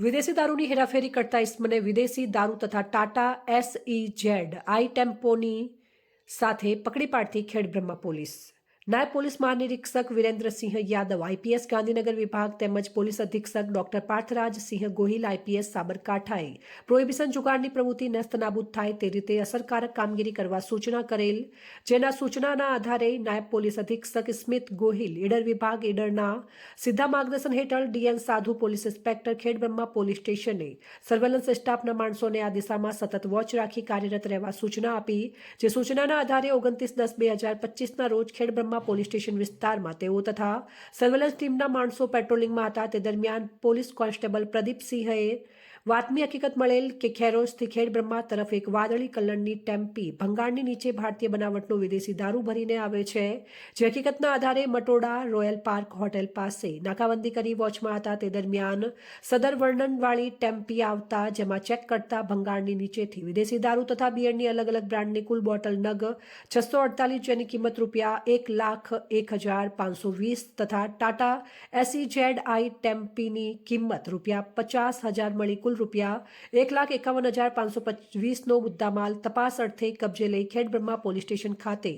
વિદેશી દારૂની હેરાફેરી કરતા ઇસમને વિદેશી દારૂ તથા ટાટા SEZ આઈ ટેમ્પોની સાથે પકડી પાડતી ખેડબ્રહ્મા પોલીસ. નાયબ પોલીસ મહાનિરીક્ષક વિરેન્દ્રસિંહ યાદવ IPS ગાંધીનગર વિભાગ તેમજ પોલીસ અધિક્ષક ડોક્ટર પાર્થરાજસિંહ ગોહિલ IPS સાબરકાંઠાએ પ્રોહિબિશન જુગારની પ્રવૃત્તિ નસ્તનાબૂદ થાય તે રીતે અસરકારક કામગીરી કરવા સૂચના કરેલ, જેના સૂચનાના આધારે નાયબ પોલીસ અધિક્ષક સ્મિત ગોહિલ ઈડર વિભાગ ઈડરના સીધા માર્ગદર્શન હેઠળ DN Sadhu police inspector Khedbrahma police સ્ટેશને સર્વેલન્સ સ્ટાફના માણસોને આ દિશામાં સતત વોચ રાખી કાર્યરત રહેવા સૂચના આપી, જે સૂચનાના આધારે 29/10/2025ના રોજ ખેડબ્રહ્મા પોલીસ સ્ટેશન વિસ્તારમાં તેઓ તથા સર્વેલન્સ ટીમના માણસો પેટ્રોલિંગમાં હતા. તે દરમિયાન પોલીસ કોન્સ્ટેબલ પ્રદીપસિંહએ વાતમી હકીકત મળેલ કે ખેરોજથી ખેડબ્રહ્મા તરફ એક વાદળી કલરની ટેમ્પી ભંગારની નીચે ભારતીય બનાવટનો વિદેશી દારૂ ભરીને આવે છે, જે હકીકતના આધારે મટોડા રોયલ પાર્ક હોટેલ પાસે નાકાબંધી કરી વોચમાં હતા. તે દરમિયાન સદર વર્ણનવાળી ટેમ્પી આવતા જેમાં ચેક કરતા ભંગારની નીચેથી વિદેશી દારૂ તથા બિયરની અલગ અલગ બ્રાન્ડની કુલ બોટલ નગ 648, જેની કિંમત ₹1,01,520 તથા ટાટા SEZ આઈ ટેમ્પીની કિંમત ₹50,000 મળી કુલ ₹1,51,525નો મુદ્દામાલ તપાસ અર્થે કબજે લઈ ખેડબ્રહ્મા પોલીસ સ્ટેશન ખાતે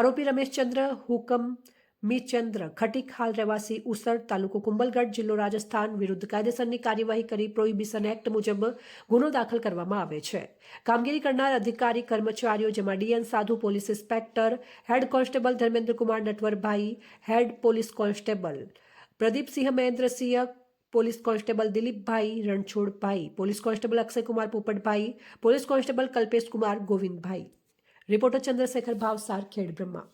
આરોપી રમેશચંદ્ર હુકમચંદ્ર ખટીક હાલ રહેવાસી ઉસર તાલુકો કુંભલગઢ જિલ્લો રાજસ્થાન વિરુદ્ધ કાયદેસરની કાર્યવાહી કરી પ્રોહિબિશન એક્ટ મુજબ ગુનો દાખલ કરવામાં આવે છે. કામગીરી કરનાર અધિકારી કર્મચારીઓ જેમાં DN Sadhu police inspector, head constable Dharmendrakumar Natwarbhai, head police constable Pradipsinh Mahendrasinh, police constable Dilipbhai Ranchhodbhai, police constable Akshaykumar Popatbhai, police constable Kalpeshkumar Govindbhai. Reporter Chandrashekhar Bhavsar, Khedbrahma.